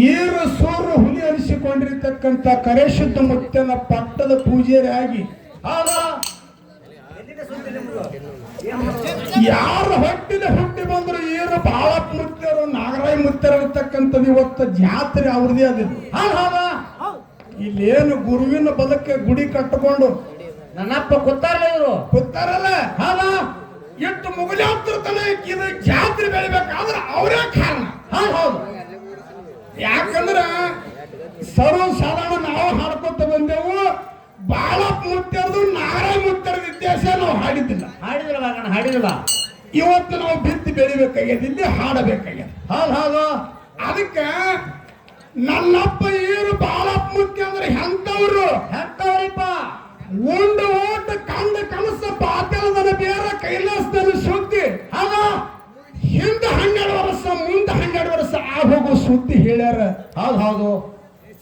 ಈರು ಸೂರು ಹುಲಿ ಅನಿಸಿಕೊಂಡಿರ್ತಕ್ಕಂಥ ಕರೇಶುದ್ಧ ಮುತ್ತನ ಪಟ್ಟದ ಪೂಜಾರಿಯಾಗಿ ಆಗ ಯಾರು ಹೊಟ್ಟಿನ ಹುಟ್ಟಿ ಬಂದ್ರು ಈರು ಬಾಳಪ್ಪ ಮುತ್ತರು ನಾಗರಾಯ ಮುತ್ತರು ಇರ್ತಕ್ಕಂಥದ್ದು ಇವತ್ತು ಜಾತ್ರೆ ಅವ್ರದೇ ಅದಿದ್ದು ಹಾಗ ಇಲ್ಲೇನು ಗುರುವಿನ ಬಲಕ್ಕೆ ಗುಡಿ ಕಟ್ಟಿಕೊಂಡು ನನ್ನಪ್ಪ ಕೂತಾರಲ್ಲ ಇವರು ಕೂತಾರಲ್ಲ ಹಾಗ ಎಷ್ಟು ಮುಗಿಲಾಗ್ತಿರ್ತಾನೆ ಇದು ಜಾತ್ರೆ ಬೆಳಿಬೇಕಾದ್ರೆ ಅವರೇ ಕಾರಣ ಹೌದು ಯಾಕಂದ್ರ ಸರ್ವ ಸಾಧಾರಣ ನಾವು ಹಾಡ್ಕೊತ ಬಂದೆವು ಬಾಳಪ್ಪ ಮುತ್ತರ್ದು ನಾರಾಯಣ ಮುತ್ತರದ ಇತಿಹಾಸ ನಾವು ಹಾಡಿದಿಲ್ಲ ಇವತ್ತು ನಾವು ಬಿತ್ತಿ ಬೆಳಿಬೇಕಾಗ್ಯದ ಇಲ್ಲಿ ಹಾಡಬೇಕಾಗ್ಯದ ಹೌದು ಅದಕ್ಕೆ ನನ್ನಪ್ಪ ಈರು ಬಾಳಪ್ಪ ಮುತ್ಯ ಅಂದ್ರೆ ಎಂತವ್ರಿಪ್ಪ ಉಂಡು ಓಟ ಕಂದ ಕನಸ ಪಾತಳದನ ಬೇರೆ ಕೈಲಾಸದನ ಸುದ್ದಿ ಆಗ ಹಿಂದೆ 12 ವರ್ಷ ಮುಂದೆ 12 ವರ್ಷ ಹೋಗೋ ಸುದ್ದಿ ಹೇಳ್ಯಾರ ಹೌದು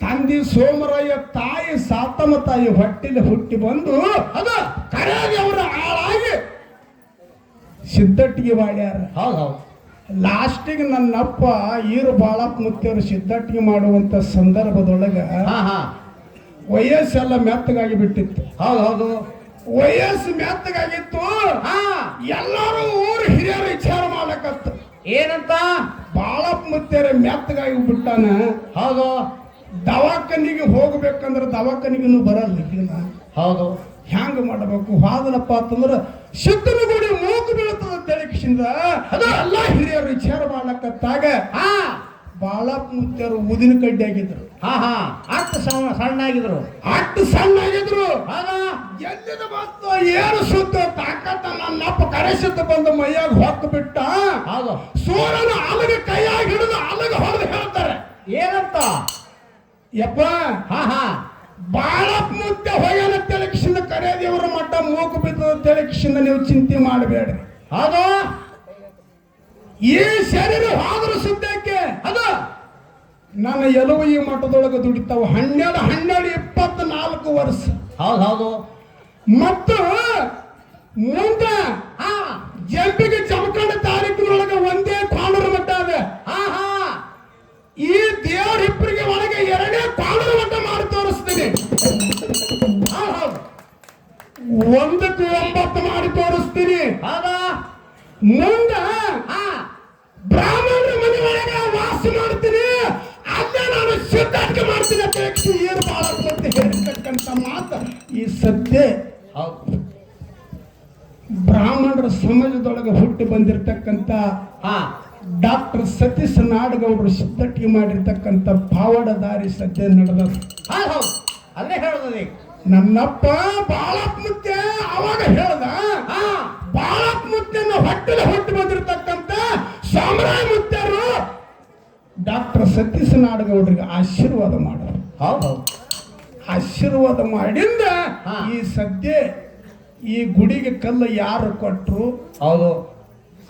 ತಂದಿ ಸೋಮರಾಯ ತಾಯಿ ಸಾತಮ್ಮ ತಾಯಿ ಹೊಟ್ಟಿಲಿ ಹುಟ್ಟಿ ಬಂದು ಅದು ಕರೆಯಾಗಿ ಅವರ ಆಳಾಗಿ ಸಿದ್ಧಟ್ಟಿಗೆ ಮಾಡ್ಯಾರ ಹೌದು ಲಾಸ್ಟಿಗೆ ನನ್ನಪ್ಪ ಈರು ಬಾಳಪ್ಪ ಮುತ್ತಿಯವರು ಸಿದ್ಧಟ್ಟಿಗೆ ಮಾಡುವಂತ ಸಂದರ್ಭದೊಳಗ ವಯಸ್ಸೆಲ್ಲ ಮೆತ್ತಗಾಗಿ ಬಿಟ್ಟಿತ್ತು ಹೌದು ವಯಸ್ಸು ಮೆತ್ತಗಾಗಿತ್ತು ಎಲ್ಲರೂ ಊರು ಹಿರಿಯರು ವಿಚಾರ ಮಾಡಕತ್ತ ಏನಂತ ಬಾಳಪ್ಪ ಮುತ್ತೇರ ಮೆತ್ತಗಾಗಿ ಬಿಟ್ಟಾನ ಹೌದು ದವಾಖಾನಿಗೆ ಹೋಗ್ಬೇಕಂದ್ರೆ ದವಾಖಾನಿಗೂ ಬರಲ್ಲ ಈಗ ಹೌದು ಹ್ಯಾಂಗ ಮಾಡಬೇಕು ಹಾದನಪ್ಪ ಅಂತಂದ್ರ ಸಿದ್ಧನ ಗುಡಿ ಮೂಗು ಬೀಳ್ತದ ತೆಳಕಿಸಿಂದ ಅದು ಎಲ್ಲ ಹಿರಿಯರು ವಿಚಾರ ಮಾಡ್ಲಕತ್ತಾಗ ಬಾಳಪ್ಪ ಮುತ್ತೇರು ಊದಿನ ಕಡ್ಡಿ ಆಗಿದ್ರು ಅಷ್ಟು ಸಣ್ಣಾಗಿದ್ರು ಎಲ್ಲಿದ ಬಂತು ಏನು ಸುತ್ತ ತಾಕತ್ತ ನನ್ನಪ್ಪ ಕರೆಸುತ್ತ ಬಂದು ಮೈಯಾಗ ಹೊಕ್ಕ ಬಿಟ್ಟ ಹೌದು ಸೂರನ ಅಲಗ ಕೈಯಾಗಿ ಹಿಡಿದು ಅಲಗ ಹೊಡೆದು ಹೇಳ್ತಾರೆ ಏನಂತ ಯಪ್ಪ ಬಾಳಪ್ಪ ಮುತ್ಯ ಹೊಯ್ಯನ ತೆಲಕಿಸಿಂದ ಕರೆದೇವರ ಮಟ್ಟ ಮೂಗು ಬಿದ್ದದ ತೆಲಕಿಸಿಂದ ನೀವು ಚಿಂತೆ ಮಾಡಬೇಡ್ರಿ ಅದು ಈ ಶರೀರ ಹೋದ್ರ ಸುದ್ದಕ್ಕೆ ಅದು ನನ್ನ ಎಲುವು ಈ ಮಠದೊಳಗೆ ದುಡಿತಾವ 12-24 ವರ್ಷ ಹೌದು ಮತ್ತು ಮುಂದೆ ಜಂಪಿಗೆ ಜಮಖಂಡ ತಾರೀಕಿನೊಳಗೆ ಒಂದೇ ಕಾಣೂರು ಮಠ ಅದ ಈ ದೇವ್ರ ಇಬ್ಬರಿಗೆ ಒಳಗೆ 2 ಕಾಣೂರು ಮಠ ಮಾಡಿ ತೋರಿಸ್ತೀನಿ 1ಕ್ಕೆ 9 ಮಾಡಿ ತೋರಿಸ್ತೀನಿ ಮುಂದೆ ಬ್ರಾಹ್ಮಣರ ಮನೆ ಒಳಗೆ ವಾಸ ಮಾಡ್ತೀನಿ ಅಲ್ಲೇ ನಾನು ಸಿದ್ಧಾಟಿಕೆ ಮಾಡ್ತೀನಿ ಅಂತ ಏನು ಬಾಳ ಹೇಳಿರ್ತಕ್ಕಂಥ ಮಾತು ಈ ಸತ್ಯ ಬ್ರಾಹ್ಮಣರ ಸಮಾಜದೊಳಗೆ ಹುಟ್ಟಿ ಬಂದಿರತಕ್ಕಂಥ ಡಾಕ್ಟರ್ ಸತೀಶ್ ನಾಡಗೌಡರು ಸಿದ್ಧಾಟಿಕೆ ಮಾಡಿರ್ತಕ್ಕಂಥ ಪಾವಡದಾರಿ ಸತ್ಯ ನಡೆದ ಅಲ್ಲೇ ಹೇಳೋದು ನನ್ನಪ್ಪ ಬಾಳಪ್ಪ ಮುತ್ಯ ಅವಾಗ ಹೇಳ್ದ ಬಾಳಪ್ಪ ಮುತ್ಯನ ಹೊಟ್ಟೆಲೆ ಹುಟ್ಟಿ ಬಂದಿರತಕ್ಕಂಥ ಸಾಮ್ರಾಯ ಮುತ್ಯರು ಡಾಕ್ಟರ್ ಸತೀಶ್ ನಾಡಗೌಡರಿಗೆ ಆಶೀರ್ವಾದ ಮಾಡೋರು ಆಶೀರ್ವಾದ ಮಾಡಿಂದ ಈ ಸದ್ಯ ಈ ಗುಡಿಗೆ ಕಲ್ಲು ಯಾರು ಕೊಟ್ಟರು ಹೌದು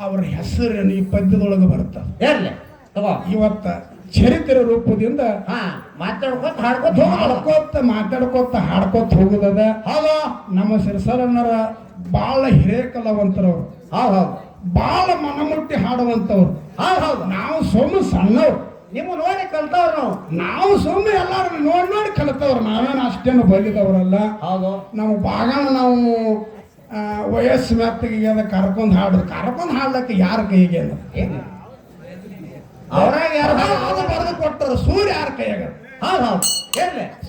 ಅವ್ರ ಹೆಸರೇನು ಈ ಪದ್ಯದೊಳಗೆ ಬರ್ತದೆ ಇವತ್ತ ಚರಿತ್ರೆ ರೂಪದಿಂದ ಮಾತಾಡ್ಕೋತ ಹಾಡ್ಕೋತ ಹೋಗುದದ ಹೌದು ನಮ್ಮ ಸಿರಸರಣ್ಣರ ಬಾಳ ಹಿರೇಕಲಾವಂತರವ್ರು ಹೌದು ಬಾಳ ಮನಮುಟ್ಟಿ ಹಾಡುವಂತವ್ರು ಹೌದು ನಾವು ಸೊಮ್ಮೆ ಸಣ್ಣವ್ರು ನಿಮ್ಮ ನೋಡಿ ಕಲ್ತವ್ರು ನಾವು ಸೊಮ್ಮೆ ಎಲ್ಲಾರು ನೋಡಿ ಕಲಿತವ್ರು ನಾವೇನು ಅಷ್ಟೇನು ಬಲಿದವ್ರಲ್ಲ ಹೌದು ನಾವು ಬಾಗಣ ನಾವು ವಯಸ್ಸು ಮೆತ್ತಗೆ ಕರ್ಕೊಂಡ್ ಹಾಡ್ಲಕ್ಕೆ ಯಾರ ಕೈಗೆ ಅವ್ರಾಗ ಯಾರು ಬರೆದು ಕೊಟ್ಟರು ಸೂರ್ಯ ಯಾರ ಕೈಯಾಗ ಹೌದು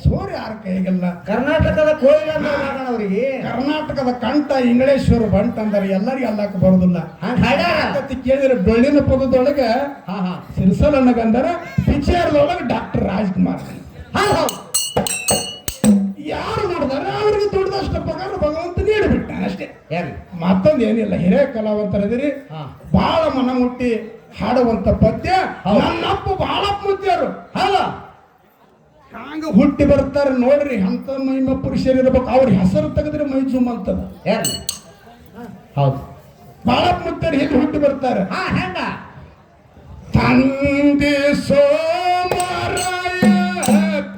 ಸೂರ್ಯ ಯಾರ ಕೈಯಾಗಲ್ಲ ಕರ್ನಾಟಕದ ಕೋಯಿಲವರಿಗೆ ಕರ್ನಾಟಕದ ಕಂಠ ಇಂಗ್ಲೇಶ್ವರ ಬಂಟ ಅಂದ್ರೆ ಎಲ್ಲರಿಗೂ ಅಲ್ಲಕ್ಕೆ ಬರೋದಿಲ್ಲ ಕೇಳಿದ್ರೆ ಡೊಳ್ಳಿನ ಪದದೊಳಗೆ ಸಿರಿಸಲನ್ನಗಂದರ ಪಿಚೇರ್ದೊಳಗೆ ಡಾಕ್ಟರ್ ರಾಜ್ಕುಮಾರ್. ಹೌದು ಹೌದು ಯಾರು ಮಾಡಿದಾರೆ ಅವ್ರಿಗೆ ದುಡ್ದಷ್ಟು ಪಗಾರ ಭಗವಂತ ನೀಡಿಬಿಟ್ಟ ಅಷ್ಟೇ. ಏನ್ ಮತ್ತೊಂದು ಏನಿಲ್ಲ, ಹಿರಿಯ ಕಲಾವಂತರದಿರಿ, ಹಾ ಬಹಳ ಮನ ಮುಟ್ಟಿ ಹಾಡುವಂತ ಪದ್ಯ. ಹೌದು. ನನ್ನಪ್ಪ ಬಹಳ ಮುದ್ದ್ಯಾರು ಹೌದು ಹಂಗ ಹುಟ್ಟಿ ಬರ್ತಾರೆ ನೋಡ್ರಿ. ಅಂತ ಮಹಿಮ ಪುರುಷರು ಇರ್ಬೇಕು, ಅವ್ರ ಹೆಸರು ತೆಗೆದ್ರೆ ಮೈ ಜುಮ್ ಅಂತದ. ಏನ್ ಹೌದು ಬಹಳ ಮುದ್ದರು ಎಲ್ಲಿ ಹುಟ್ಟಿ ಬರ್ತಾರೆ. ಹಾ ಹೆಂಗ ತಂದೆ ಸೋಮರಾಯ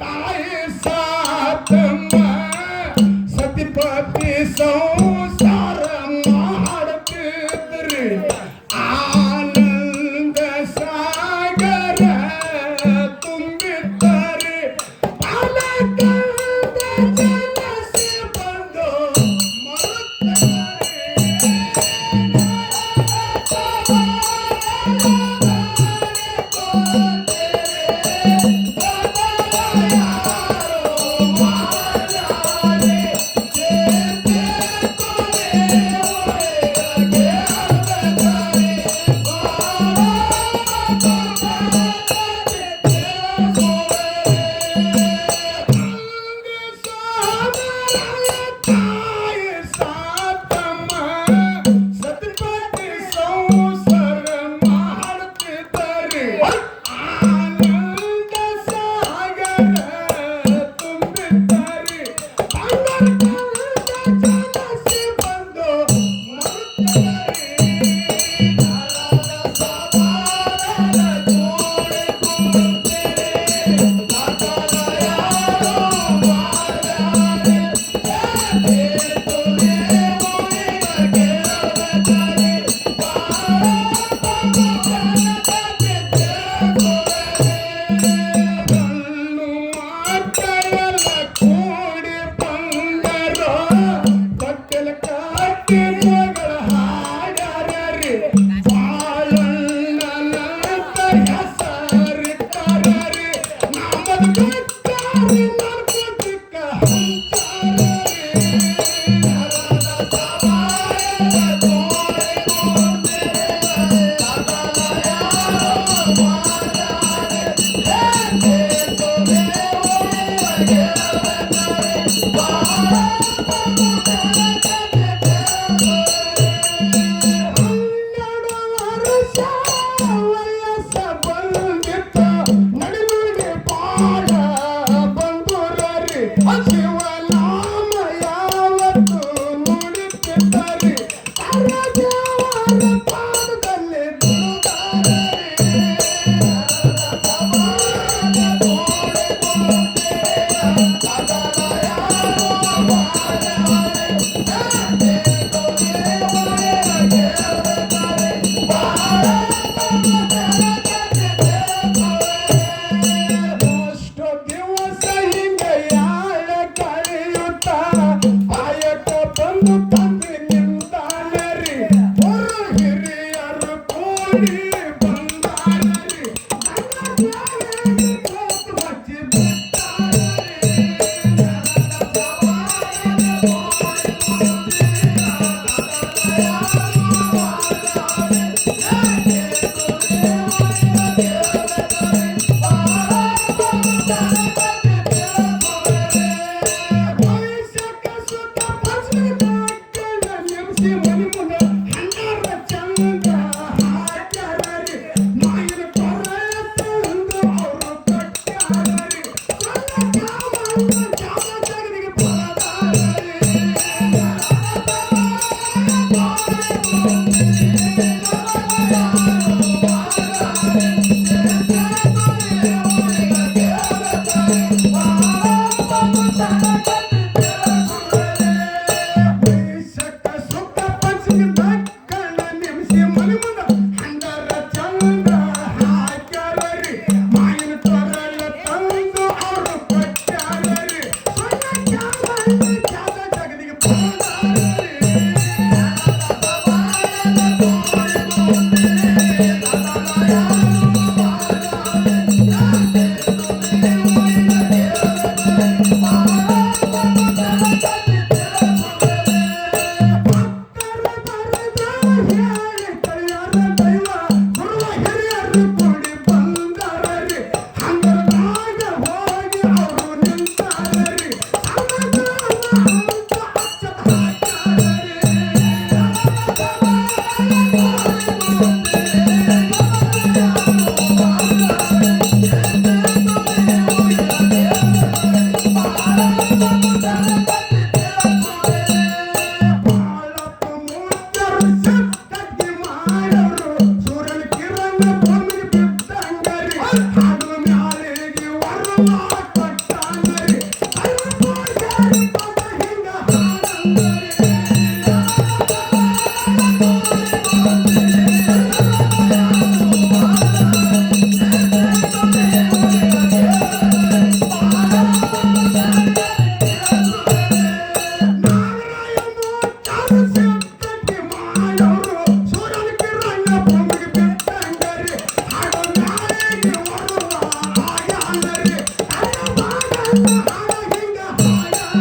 ತಾಯಿ ಸಾತಮ್ಮ ಸತಿಪತಿ ಸಂಸಾರ ಮಾಡುತ್ತಿದ್ರಿ. ಆನಂದ ಸಾಗರ ತುಂಬಿದ್ದಾರೆ. ಬಾಲಕಂದ ಜನಸಿ ಬಂದು ಮರುತ್ತಾರೆ.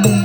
ದಾರ